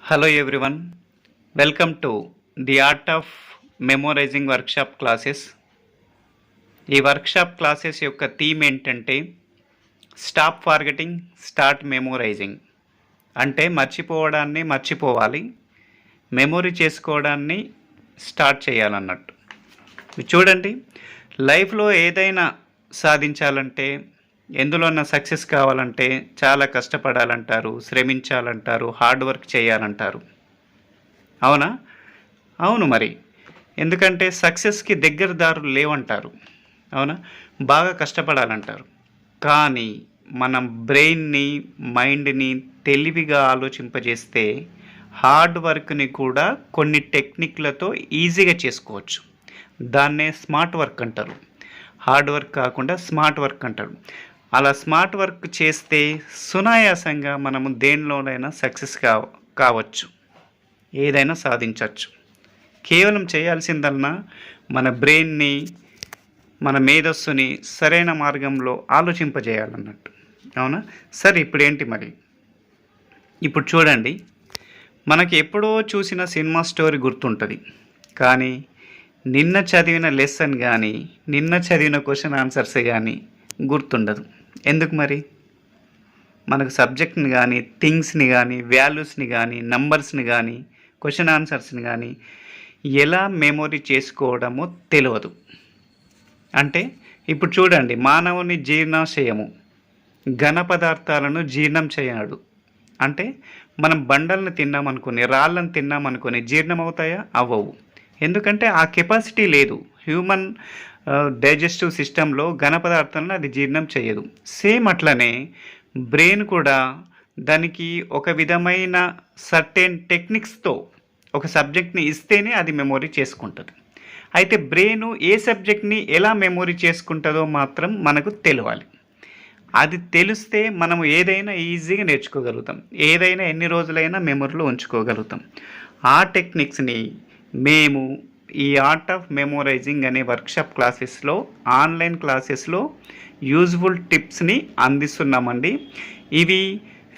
Hello everyone, welcome to the Art of Memorizing workshop classes. ఈ workshop classes యొక్క theme ఏంటంటే stop ఫార్గెటింగ్, start మెమోరైజింగ్. అంటే మర్చిపోవడాన్ని మర్చిపోవాలి, మెమొరీ చేసుకోవడాన్ని స్టార్ట్ చేయాలన్నట్టు. చూడండి, లైఫ్లో ఏదైనా సాధించాలంటే, ఎందులోన్నా సక్సెస్ కావాలంటే చాలా కష్టపడాలంటారు, శ్రమించాలంటారు, హార్డ్ వర్క్ చేయాలంటారు. అవునా? అవును మరి. ఎందుకంటే సక్సెస్కి దగ్గర దారులు లేవంటారు. అవునా? బాగా కష్టపడాలంటారు. కానీ మనం బ్రెయిన్ని, మైండ్ని తెలివిగా ఆలోచింపజేస్తే హార్డ్ వర్క్ని కూడా కొన్ని టెక్నిక్లతో ఈజీగా చేసుకోవచ్చు. దాన్నే స్మార్ట్ వర్క్ అంటారు. హార్డ్ వర్క్ కాకుండా స్మార్ట్ వర్క్ అంటారు. అలా స్మార్ట్ వర్క్ చేస్తే సునాయాసంగా మనము దేనిలోనైనా సక్సెస్ కావచ్చు, ఏదైనా సాధించవచ్చు. కేవలం చేయాల్సిందల్లా మన బ్రెయిన్ని, మన మేధస్సుని సరైన మార్గంలో ఆలోచింపజేయాలన్నట్టు. అవునా? సరే, ఇప్పుడేంటి మరి? ఇప్పుడు చూడండి, మనకి ఎప్పుడో చూసిన సినిమా స్టోరీ గుర్తుంటుంది, కానీ నిన్న చదివిన లెసన్ కానీ, నిన్న చదివిన క్వశ్చన్ ఆన్సర్స్ కానీ గుర్తుండదు. ఎందుకు మరి? మనకు సబ్జెక్ట్ని కానీ, థింగ్స్ని కానీ, వాల్యూస్ని కానీ, నంబర్స్ని కానీ, క్వశ్చన్ ఆన్సర్స్ని కానీ ఎలా మెమొరీ చేసుకోవడమో తెలియదు. అంటే ఇప్పుడు చూడండి, మానవుని జీర్ణాశయము ఘన పదార్థాలను జీర్ణం చేయడు. అంటే మనం బండలను తిన్నామనుకుని, రాళ్ళను తిన్నామనుకుని జీర్ణం అవుతాయా? అవ్వవు. ఎందుకంటే ఆ కెపాసిటీ లేదు. హ్యూమన్ డైజెస్టివ్ సిస్టంలో ఘన పదార్థాలను అది జీర్ణం చేయదు. సేమ్ అట్లనే బ్రెయిన్ కూడా దానికి ఒక విధమైన సర్టెన్ టెక్నిక్స్తో ఒక సబ్జెక్ట్ని ఇస్తేనే అది మెమొరీ చేసుకుంటుంది. అయితే బ్రెయిన్ ఏ సబ్జెక్ట్ని ఎలా మెమొరీ చేసుకుంటుందో మాత్రం మనకు తెలియాలి. అది తెలిస్తే మనము ఏదైనా ఈజీగా నేర్చుకోగలుగుతాం, ఏదైనా ఎన్ని రోజులైనా మెమొరీలో ఉంచుకోగలుగుతాం. ఆ టెక్నిక్స్ని మేము ఈ ఆర్ట్ ఆఫ్ మెమోరైజింగ్ అనే వర్క్షాప్ క్లాసెస్లో, ఆన్లైన్ క్లాసెస్లో యూజ్ఫుల్ టిప్స్ని అందిస్తున్నామండి. ఇవి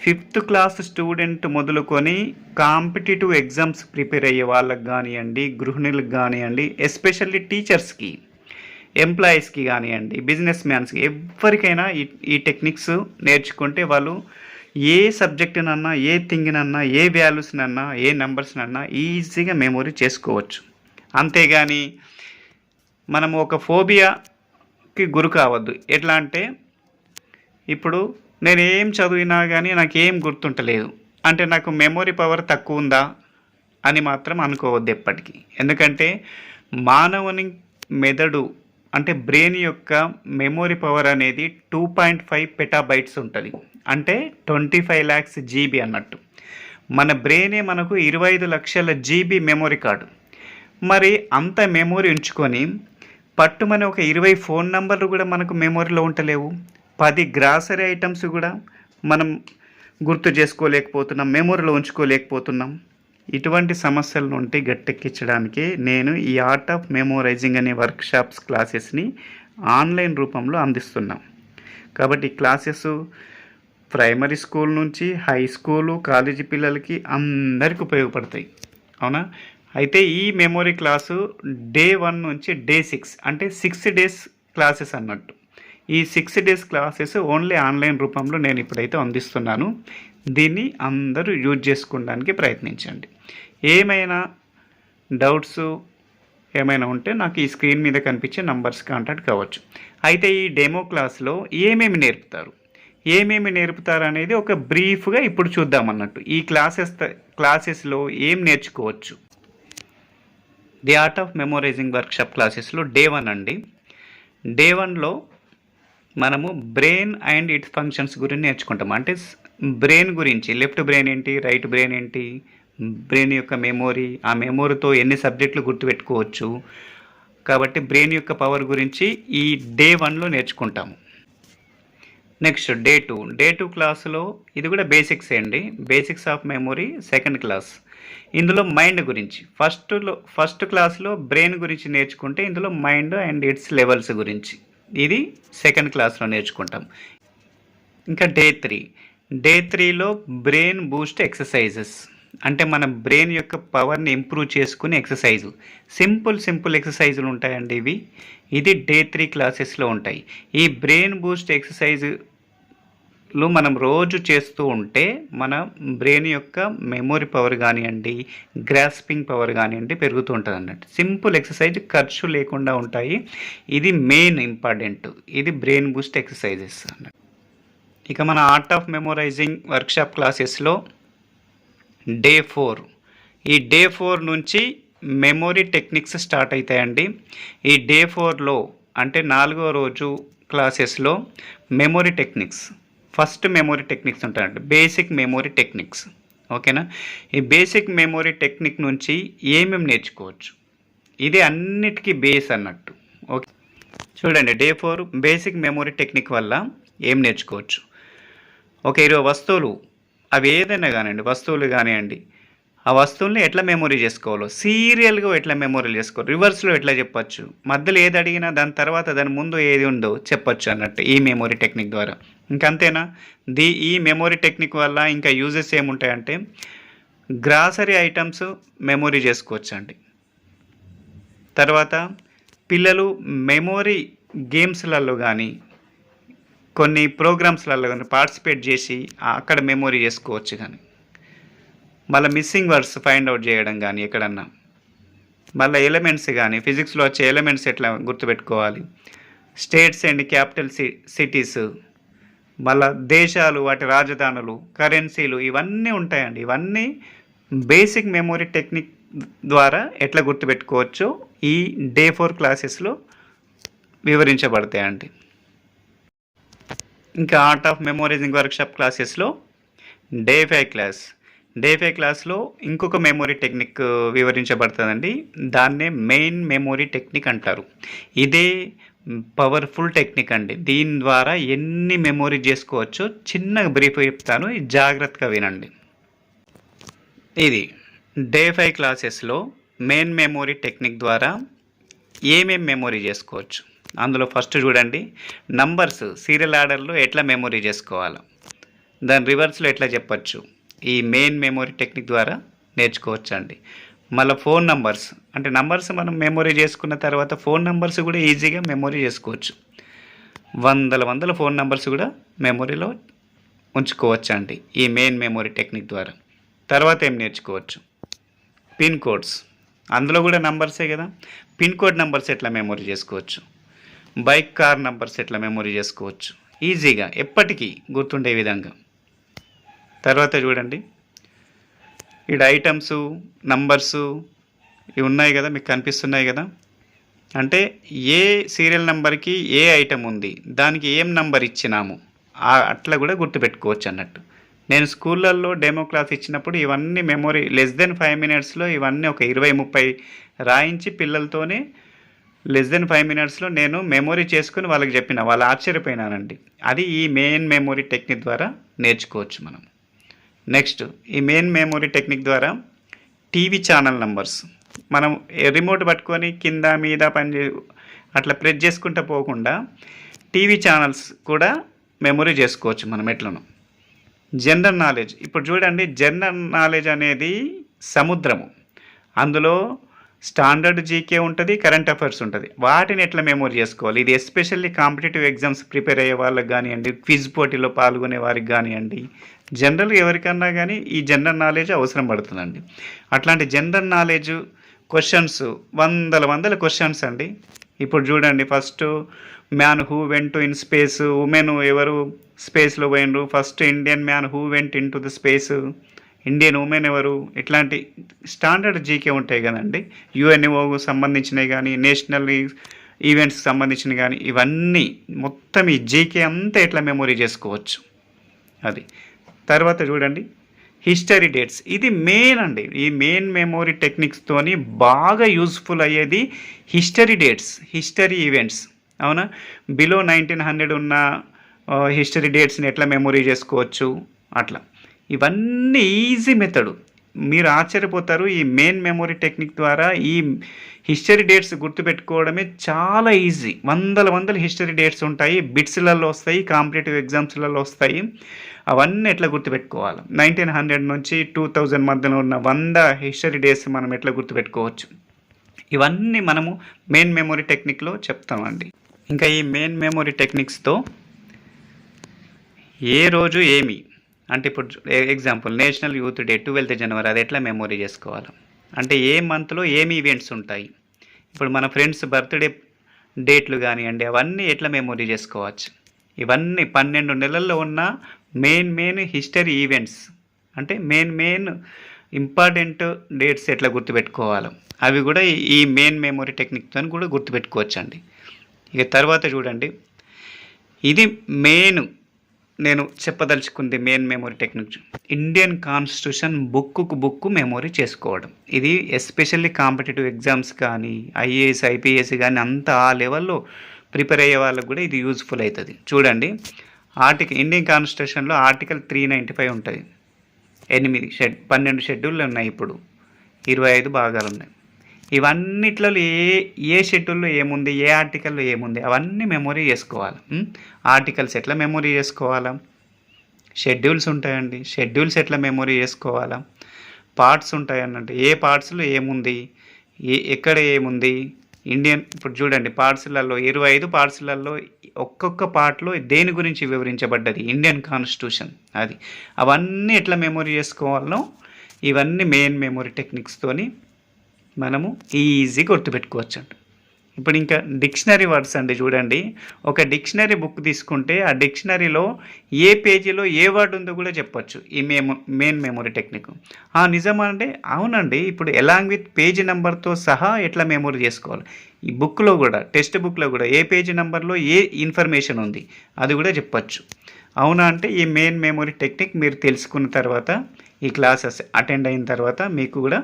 5th క్లాస్ స్టూడెంట్ మొదలుకొని కాంపిటేటివ్ ఎగ్జామ్స్ ప్రిపేర్ అయ్యే వాళ్ళకి కానివ్వండి, గృహిణులకు కానివ్వండి, ఎస్పెషల్లీ టీచర్స్కి, ఎంప్లాయీస్కి కానివ్వండి, బిజినెస్ మ్యాన్స్కి, ఎవరికైనా ఈ టెక్నిక్స్ నేర్చుకుంటే వాళ్ళు ఏ సబ్జెక్టునన్నా, ఏ థింగ్నన్నా, ఏ వాల్యూస్నన్నా, ఏ నెంబర్స్నన్నా ఈజీగా మెమొరీ చేసుకోవచ్చు. అంతేగాని మనము ఒక ఫోబియాకి గురి కావద్దు. ఎట్లా అంటే, ఇప్పుడు నేను ఏం చదివినా కానీ నాకేం గుర్తుంటలేదు అంటే నాకు మెమొరీ పవర్ తక్కువ ఉందా అని మాత్రం అనుకోవద్దు ఎప్పటికీ. ఎందుకంటే మానవుని మెదడు అంటే బ్రెయిన్ యొక్క మెమొరీ పవర్ అనేది 2.5 పెటాబైట్స్ ఉంటుంది. అంటే 25 lakhs GB అన్నట్టు. మన బ్రెయినే మనకు 25 లక్షల GB మెమొరీ కార్డు. మరి అంత మెమొరీ ఉంచుకొని పట్టుమని ఒక 20 ఫోన్ నంబర్లు కూడా మనకు మెమొరీలో ఉండలేవు. 10 గ్రాసరీ ఐటమ్స్ కూడా మనం గుర్తు చేసుకోలేకపోతున్నాం, మెమొరీలో ఉంచుకోలేకపోతున్నాం. ఇటువంటి సమస్యల నుండి గట్టెక్కించడానికి నేను ఈ ఆర్ట్ ఆఫ్ మెమోరైజింగ్ అనే వర్క్షాప్స్ క్లాసెస్ని ఆన్లైన్ రూపంలో అందిస్తున్నాం. కాబట్టి క్లాసెస్ ప్రైమరీ స్కూల్ నుంచి హై స్కూలు, కాలేజీ పిల్లలకి అందరికీ ఉపయోగపడతాయి. అవునా? అయితే ఈ మెమొరీ క్లాసు డే 1 నుంచి డే 6 అంటే 6 days క్లాసెస్ అన్నట్టు. ఈ 6 days క్లాసెస్ ఓన్లీ ఆన్లైన్ రూపంలో నేను ఇప్పుడైతే అందిస్తున్నాను. దీన్ని అందరూ యూజ్ చేసుకోవడానికి ప్రయత్నించండి. ఏమైనా డౌట్స్ ఏమైనా ఉంటే నాకు ఈ స్క్రీన్ మీద కనిపించే నంబర్స్ కాంటాక్ట్ కావచ్చు. అయితే ఈ డెమో క్లాస్లో ఏమేమి నేర్పుతారు అనేది ఒక బ్రీఫ్గా ఇప్పుడు చూద్దామన్నట్టు. ఈ క్లాసెస్లో ఏం నేర్చుకోవచ్చు? The art of memorizing workshop క్లాసెస్లో డే 1 అండి. డే 1లో మనము బ్రెయిన్ అండ్ ఇట్స్ ఫంక్షన్స్ గురించి నేర్చుకుంటాం. అంటే బ్రెయిన్ గురించి, లెఫ్ట్ బ్రెయిన్ ఏంటి, రైట్ బ్రెయిన్ ఏంటి, బ్రెయిన్ యొక్క మెమొరీ, ఆ మెమొరీతో ఎన్ని సబ్జెక్టులు గుర్తుపెట్టుకోవచ్చు. కాబట్టి బ్రెయిన్ యొక్క పవర్ గురించి ఈ డే 1లో నేర్చుకుంటాము. నెక్స్ట్ డే 2 క్లాసులో ఇది కూడా బేసిక్స్ అండి. Basics of memory 2nd class. ఇందులో మైండ్ గురించి ఫస్ట్ క్లాస్లో బ్రెయిన్ గురించి నేర్చుకుంటే ఇందులో మైండ్ అండ్ ఇట్స్ లెవెల్స్ గురించి ఇది 2nd క్లాస్లో నేర్చుకుంటాం. ఇంకా డే 3 బ్రెయిన్ బూస్ట్ ఎక్సర్సైజెస్. అంటే మన బ్రెయిన్ యొక్క పవర్ని ఇంప్రూవ్ చేసుకునే ఎక్సర్సైజు. సింపుల్ ఎక్సర్సైజులు ఉంటాయండి ఇవి. ఇది డే 3 క్లాసెస్లో ఉంటాయి. ఈ బ్రెయిన్ బూస్ట్ ఎక్సర్సైజులు మనం రోజు చేస్తూ ఉంటే మన బ్రెయిన్ యొక్క మెమొరీ పవర్ కానివ్వండి, గ్రాస్పింగ్ పవర్ కానివ్వండి పెరుగుతూ ఉంటుంది అన్నట్టు. సింపుల్ ఎక్సర్సైజ్, ఖర్చు లేకుండా ఉంటాయి. ఇది మెయిన్ ఇంపార్టెంట్. ఇది బ్రెయిన్ బూస్ట్ ఎక్సర్సైజెస్ అన్నట్టు. ఇక మన ఆర్ట్ ఆఫ్ మెమోరైజింగ్ వర్క్షాప్ క్లాసెస్లో డే 4, ఈ డే 4 నుంచి మెమొరీ టెక్నిక్స్ స్టార్ట్ అవుతాయండి. ఈ డే 4లో అంటే 4వ రోజు క్లాసెస్లో memory techniques, first memory techniques ఉంటాయండి, బేసిక్ మెమొరీ టెక్నిక్స్. ఓకేనా? ఈ బేసిక్ మెమొరీ టెక్నిక్ నుంచి ఏమేమి నేర్చుకోవచ్చు, ఇది అన్నిటికీ బేస్ అన్నట్టు. ఓకే, చూడండి డే 4 బేసిక్ మెమొరీ టెక్నిక్ వల్ల ఏం నేర్చుకోవచ్చు. ఒక 20 వస్తువులు, అవి ఏదైనా కానివ్వండి, వస్తువులు కానివ్వండి, ఆ వస్తువుల్ని ఎట్లా మెమొరీ చేసుకోవాలో, సీరియల్గా ఎట్లా మెమొరీ చేసుకోవాలి, రివర్స్లో ఎట్లా చెప్పచ్చు, మధ్యలో ఏది అడిగినా దాని తర్వాత దాని ముందు ఏది ఉందో చెప్పచ్చు అన్నట్టు ఈ మెమొరీ టెక్నిక్ ద్వారా. ఇంకంతేనా? ఈ మెమొరీ టెక్నిక్ వల్ల ఇంకా యూజెస్ ఏముంటాయంటే, గ్రాసరీ ఐటమ్స్ మెమొరీ చేసుకోవచ్చు అండి. తర్వాత పిల్లలు మెమొరీ గేమ్స్లలో కానీ కొన్ని ప్రోగ్రామ్స్లలో కానీ పార్టిసిపేట్ చేసి అక్కడ మెమొరీ చేసుకోవచ్చు. కానీ మళ్ళీ మిస్సింగ్ వర్డ్స్ ఫైండ్ అవుట్ చేయడం కానీ ఎక్కడన్నా, మళ్ళీ ఎలిమెంట్స్ కానీ ఫిజిక్స్లో వచ్చే ఎలిమెంట్స్ ఎట్లా గుర్తుపెట్టుకోవాలి, స్టేట్స్ అండ్ క్యాపిటల్ సిటీస్, మళ్ళీ దేశాలు, వాటి రాజధానులు, కరెన్సీలు, ఇవన్నీ ఉంటాయండి. ఇవన్నీ బేసిక్ మెమొరీ టెక్నిక్ ద్వారా ఎట్లా గుర్తుపెట్టుకోవచ్చో ఈ డే 4 క్లాసెస్లో వివరించబడతాయండి. ఇంకా ఆర్ట్ ఆఫ్ మెమోరైజింగ్ వర్క్షాప్ క్లాసెస్లో డే 5 క్లాస్లో ఇంకొక మెమొరీ టెక్నిక్ వివరించబడుతుందండి. దాన్నే మెయిన్ మెమొరీ టెక్నిక్ అంటారు. ఇదే పవర్ఫుల్ టెక్నిక్ అండి. దీని ద్వారా ఎన్ని మెమొరీ చేసుకోవచ్చో చిన్నగా బ్రీఫ్ చెప్తాను, జాగ్రత్తగా వినండి. ఇది డే 5 క్లాసెస్లో మెయిన్ మెమొరీ టెక్నిక్ ద్వారా ఏమేమి మెమొరీ చేసుకోవచ్చు. అందులో ఫస్ట్ చూడండి, నంబర్స్ సీరియల్ ఆర్డర్లో ఎట్లా మెమొరీ చేసుకోవాలో, దాని రివర్స్లో ఎట్లా చెప్పచ్చు, ఈ మెయిన్ మెమొరీ టెక్నిక్ ద్వారా నేర్చుకోవచ్చు అండి. మళ్ళీ ఫోన్ నంబర్స్, అంటే నంబర్స్ మనం మెమొరీ చేసుకున్న తర్వాత ఫోన్ నంబర్స్ కూడా ఈజీగా మెమొరీ చేసుకోవచ్చు. వందల ఫోన్ నంబర్స్ కూడా మెమొరీలో ఉంచుకోవచ్చు అండి ఈ మెయిన్ మెమొరీ టెక్నిక్ ద్వారా. తర్వాత ఏం నేర్చుకోవచ్చు, పిన్ కోడ్స్, అందులో కూడా నంబర్సే కదా. పిన్ కోడ్ నంబర్స్ ఎట్లా మెమొరీ చేసుకోవచ్చు, బైక్ కార్ నంబర్స్ ఎట్లా మెమొరీ చేసుకోవచ్చు ఈజీగా, ఎప్పటికీ గుర్తుండే విధంగా. తర్వాత చూడండి, ఇక్కడ ఐటమ్స్, నంబర్సు ఇవి ఉన్నాయి కదా, మీకు కనిపిస్తున్నాయి కదా. అంటే ఏ సీరియల్ నెంబర్కి ఏ ఐటమ్ ఉంది, దానికి ఏం నంబర్ ఇచ్చినాము, అట్లా కూడా గుర్తుపెట్టుకోవచ్చు అన్నట్టు. నేను స్కూళ్ళల్లో డెమో క్లాస్ ఇచ్చినప్పుడు ఇవన్నీ మెమొరీ లెస్ దెన్ 5 మినిట్స్లో ఇవన్నీ ఒక 20-30 రాయించి పిల్లలతోనే లెస్ దెన్ 5 మినిట్స్లో నేను మెమొరీ చేసుకుని వాళ్ళకి చెప్పిన, వాళ్ళు ఆశ్చర్యపోయినానండి. అది ఈ మెయిన్ మెమొరీ టెక్నిక్ ద్వారా నేర్చుకోవచ్చు మనం. నెక్స్ట్, ఈ మెయిన్ మెమొరీ టెక్నిక్ ద్వారా టీవీ ఛానల్ నంబర్స్, మనం రిమోట్ పట్టుకొని కింద మీద అట్లా ప్రెస్ చేసుకుంటూ పోకుండా టీవీ ఛానల్స్ కూడా మెమొరీ చేసుకోవచ్చు మనం ఎట్లను. జనరల్ నాలెడ్జ్, ఇప్పుడు చూడండి, జనరల్ నాలెడ్జ్ అనేది సముద్రము. అందులో స్టాండర్డ్ జీకే ఉంటుంది, కరెంట్ అఫైర్స్ ఉంటుంది. వాటిని ఎట్లా మెమొరీ చేసుకోవాలి, ఇది ఎస్పెషల్లీ కాంపిటేటివ్ ఎగ్జామ్స్ ప్రిపేర్ అయ్యే వాళ్ళకి కానివ్వండి, క్విజ్ పోటీలో పాల్గొనే వారికి కానివ్వండి, జనరల్గా ఎవరికన్నా కానీ ఈ జనరల్ నాలెడ్జ్ అవసరం పడుతుందండి. అట్లాంటి జనరల్ నాలెడ్జ్ క్వశ్చన్స్ వందల క్వశ్చన్స్ అండి. ఇప్పుడు చూడండి, first man who went to in space, women ఎవరు స్పేస్లో పోయినరు, first Indian man who went in to the space, Indian women ఎవరు, ఇట్లాంటి స్టాండర్డ్ జీకే ఉంటాయి కదండి. యుఎన్ఓకు సంబంధించినవి కానీ, నేషనల్ ఈవెంట్స్కి సంబంధించినవి కానీ, ఇవన్నీ మొత్తం ఈ జీకే అంతా ఎట్లా మెమొరీ చేసుకోవచ్చు అది. తర్వాత చూడండి, హిస్టరీ డేట్స్, ఇది మెయిన్ అండి. ఈ మెయిన్ మెమొరీ టెక్నిక్స్తోని బాగా యూస్ఫుల్ అయ్యేది హిస్టరీ డేట్స్, హిస్టరీ ఈవెంట్స్. అవునా, బిలో 1900 ఉన్న హిస్టరీ డేట్స్ని ఎట్లా మెమొరీ చేసుకోవచ్చు అట్లా. ఇవన్నీ ఈజీ మెథడు. మీరు ఆశ్చర్యపోతారు. ఈ మెయిన్ మెమొరీ టెక్నిక్ ద్వారా ఈ హిస్టరీ డేట్స్ గుర్తుపెట్టుకోవడమే చాలా ఈజీ. వందల హిస్టరీ డేట్స్ ఉంటాయి, బిట్స్లలో వస్తాయి, కాంపిటేటివ్ ఎగ్జామ్స్లలో వస్తాయి. అవన్నీ ఎట్లా గుర్తుపెట్టుకోవాలి, 1900 నుంచి 2000 మధ్యలో ఉన్న 100 హిస్టరీ డేస్ మనం ఎట్లా గుర్తుపెట్టుకోవచ్చు, ఇవన్నీ మనము మెయిన్ మెమొరీ టెక్నిక్లో చెప్తామండి. ఇంకా ఈ మెయిన్ మెమొరీ టెక్నిక్స్తో ఏ రోజు ఏమి అంటే, ఇప్పుడు example national youth day 12th జనవరి, అది ఎట్లా మెమొరీ చేసుకోవాలి అంటే ఏ మంత్లో ఏమి ఈవెంట్స్ ఉంటాయి, ఇప్పుడు మన ఫ్రెండ్స్ బర్త్డే డేట్లు కానివ్వండి, అవన్నీ ఎట్లా మెమొరీ చేసుకోవచ్చు. ఇవన్నీ 12 నెలల్లో ఉన్న మెయిన్ హిస్టరీ ఈవెంట్స్ అంటే మెయిన్ ఇంపార్టెంట్ డేట్స్ ఎట్లా గుర్తుపెట్టుకోవాలి, అవి కూడా ఈ మెయిన్ మెమొరీ టెక్నిక్తో కూడా గుర్తుపెట్టుకోవచ్చండి. ఇక తర్వాత చూడండి, ఇది మెయిన్ నేను చెప్పదలుచుకుంది main memory technique. Indian constitution book memory చేసుకోవడం. ఇది ఎస్పెషల్లీ కాంపిటేటివ్ ఎగ్జామ్స్ కానీ, ఐఏఎస్ ఐపీఎస్ కానీ అంత ఆ లెవెల్లో ప్రిపేర్ అయ్యే వాళ్ళకు కూడా ఇది యూజ్ఫుల్ అవుతుంది. చూడండి, ఇండియన్ కాన్స్టిట్యూషన్లో ఆర్టికల్ 395 ఉంటుంది. 12 షెడ్యూళ్ళు ఉన్నాయి, ఇప్పుడు 25 భాగాలు ఉన్నాయి. ఇవన్నిట్లో ఏ షెడ్యూల్లో ఏముంది, ఏ ఆర్టికల్లో ఏముంది, అవన్నీ మెమొరీ చేసుకోవాలి. ఆర్టికల్స్ ఎట్లా మెమొరీ చేసుకోవాలా, షెడ్యూల్స్ ఉంటాయండి, షెడ్యూల్స్ ఎట్లా మెమొరీ చేసుకోవాలా, పార్ట్స్ ఉంటాయి అన్నట్టు, ఏ పార్ట్స్లో ఏముంది, ఎక్కడ ఏముంది. ఇప్పుడు చూడండి, పార్ట్స్లలో 25 పార్ట్స్లలో ఒక్కొక్క పార్ట్లో దేని గురించి వివరించబడ్డది, ఇండియన్ కాన్స్టిట్యూషన్, అది అవన్నీ ఎట్లా మెమొరీ చేసుకోవాలో ఇవన్నీ మెయిన్ మెమొరీ టెక్నిక్స్తోని మనము ఈజీ గుర్తుపెట్టుకోవచ్చు అండి. ఇప్పుడు ఇంకా డిక్షనరీ వర్డ్స్ అండి. చూడండి, ఒక డిక్షనరీ బుక్ తీసుకుంటే ఆ డిక్షనరీలో ఏ పేజీలో ఏ వర్డ్ ఉందో కూడా చెప్పొచ్చు ఈ మెయిన్ మెమొరీ టెక్నిక్. నిజమా అంటే అవునండి. ఇప్పుడు ఎలాంగ్ విత్ పేజీ నెంబర్తో సహా ఎట్లా మెమొరీ చేసుకోవాలి, ఈ బుక్లో కూడా, టెక్స్ట్ బుక్లో కూడా ఏ పేజీ నెంబర్లో ఏ ఇన్ఫర్మేషన్ ఉంది అది కూడా చెప్పచ్చు. అవునా అంటే ఈ మెయిన్ మెమొరీ టెక్నిక్ మీరు తెలుసుకున్న తర్వాత, ఈ క్లాసెస్ అటెండ్ అయిన తర్వాత మీకు కూడా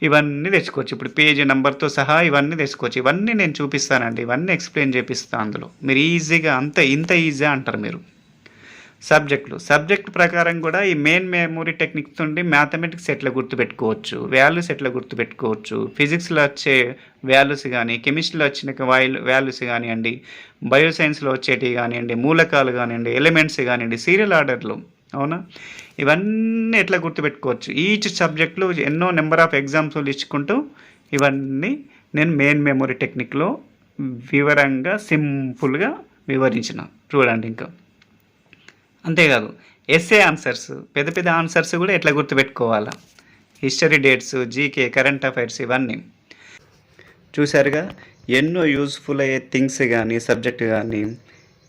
ఇవన్నీ తెచ్చుకోవచ్చు. ఇప్పుడు పేజీ నెంబర్తో సహా ఇవన్నీ తెచ్చుకోవచ్చు. ఇవన్నీ నేను చూపిస్తానండి, ఇవన్నీ ఎక్స్ప్లెయిన్ చేపిస్తాను అందులో. మీరు ఈజీగా ఇంత ఈజీ అంటారు మీరు. సబ్జెక్ట్ ప్రకారం కూడా ఈ మెయిన్ మెమొరీ టెక్నిక్స్ నుండి మ్యాథమెటిక్స్ ఎట్లా గుర్తుపెట్టుకోవచ్చు, వాల్యూస్ ఎట్లా గుర్తుపెట్టుకోవచ్చు, ఫిజిక్స్లో వచ్చే వాల్యూస్ కానీ, కెమిస్ట్రీలో వచ్చిన వాల్యూస్ కానివ్వండి, బయోసైన్స్లో వచ్చేటివి కానివ్వండి, మూలకాలు కానివ్వండి, ఎలిమెంట్స్ కానివ్వండి, సీరియల్ ఆర్డర్లో, అవునా, ఇవన్నీ ఎట్లా గుర్తుపెట్టుకోవచ్చు. ఈచ్ సబ్జెక్ట్లో ఎన్నో నెంబర్ ఆఫ్ ఎగ్జాంపుల్ ఇచ్చుకుంటూ ఇవన్నీ నేను మెయిన్ మెమొరీ టెక్నిక్లో వివరంగా సింపుల్గా వివరించిన. చూడండి, ఇంకా అంతేకాదు ఎస్ఏ ఆన్సర్స్, పెద్ద ఆన్సర్స్ కూడా ఎట్లా గుర్తుపెట్టుకోవాలా, history dates, GK, current affairs, ఇవన్నీ చూసారుగా. ఎన్నో యూజ్ఫుల్ అయ్యే థింగ్స్ కానీ, సబ్జెక్ట్ కానీ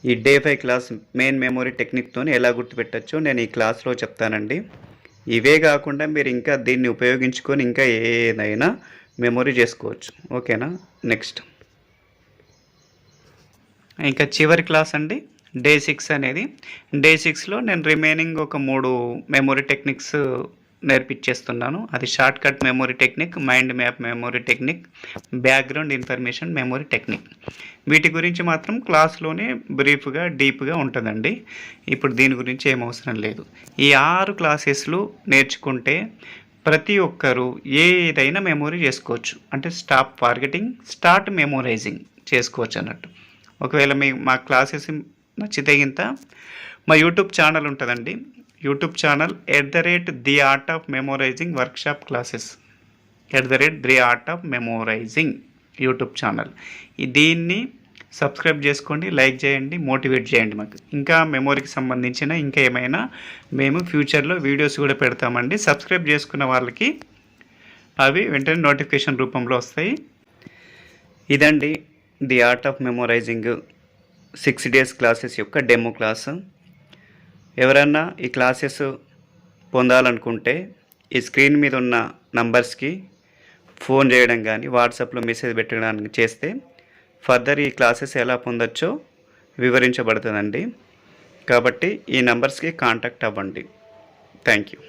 ఈ డే 5 క్లాస్ మెయిన్ మెమొరీ టెక్నిక్తో ఎలా గుర్తుపెట్టచ్చో నేను ఈ క్లాస్లో చెప్తానండి. ఇవే కాకుండా మీరు ఇంకా దీన్ని ఉపయోగించుకొని ఇంకా ఏదైనా మెమొరీ చేసుకోవచ్చు. ఓకేనా. నెక్స్ట్ ఇంకా చివరి క్లాస్ అండి, డే 6 అనేది. డే 6లో నేను రిమైనింగ్ ఒక 3 మెమొరీ టెక్నిక్స్ నేర్పించేస్తున్నాను. అది shortcut memory technique, mind map memory technique, background information memory technique. వీటి గురించి మాత్రం క్లాస్లోనే బ్రీఫ్గా డీప్గా ఉంటుందండి. ఇప్పుడు దీని గురించి ఏం అవసరం లేదు. ఈ 6 క్లాసెస్లు నేర్చుకుంటే ప్రతి ఒక్కరూ ఏదైనా మెమొరీ చేసుకోవచ్చు. అంటే స్టాప్ ఫార్గెటింగ్, స్టార్ట్ మెమొరైజింగ్ చేసుకోవచ్చు అన్నట్టు. ఒకవేళ మా క్లాసెస్ నచ్చితే గింత మా యూట్యూబ్ ఛానల్ ఉంటుందండి. YouTube channel @The Art of Memorizing workshop classes, @The Art of Memorizing YouTube channel. దీన్ని సబ్స్క్రైబ్ చేసుకోండి, లైక్ చేయండి, మోటివేట్ చేయండి. మాకు ఇంకా మెమొరీకి సంబంధించిన ఇంకా ఏమైనా మేము ఫ్యూచర్లో వీడియోస్ కూడా పెడతామండి. సబ్స్క్రైబ్ చేసుకున్న వాళ్ళకి అవి వెంటనే నోటిఫికేషన్ రూపంలో వస్తాయి. ఇదండి the art of memorizing 6 days classes యొక్క డెమో క్లాస్. ఎవరన్నా ఈ క్లాసెస్ పొందాలనుకుంటే ఈ స్క్రీన్ మీద ఉన్న నంబర్స్కి ఫోన్ చేయడం కానీ, వాట్సాప్లో మెసేజ్ పెట్టడానికి చేస్తే ఫర్దర్ ఈ క్లాసెస్ ఎలా పొందొచ్చో వివరించబడుతుందండి. కాబట్టి ఈ నంబర్స్కి కాంటాక్ట్ అవ్వండి. Thank you.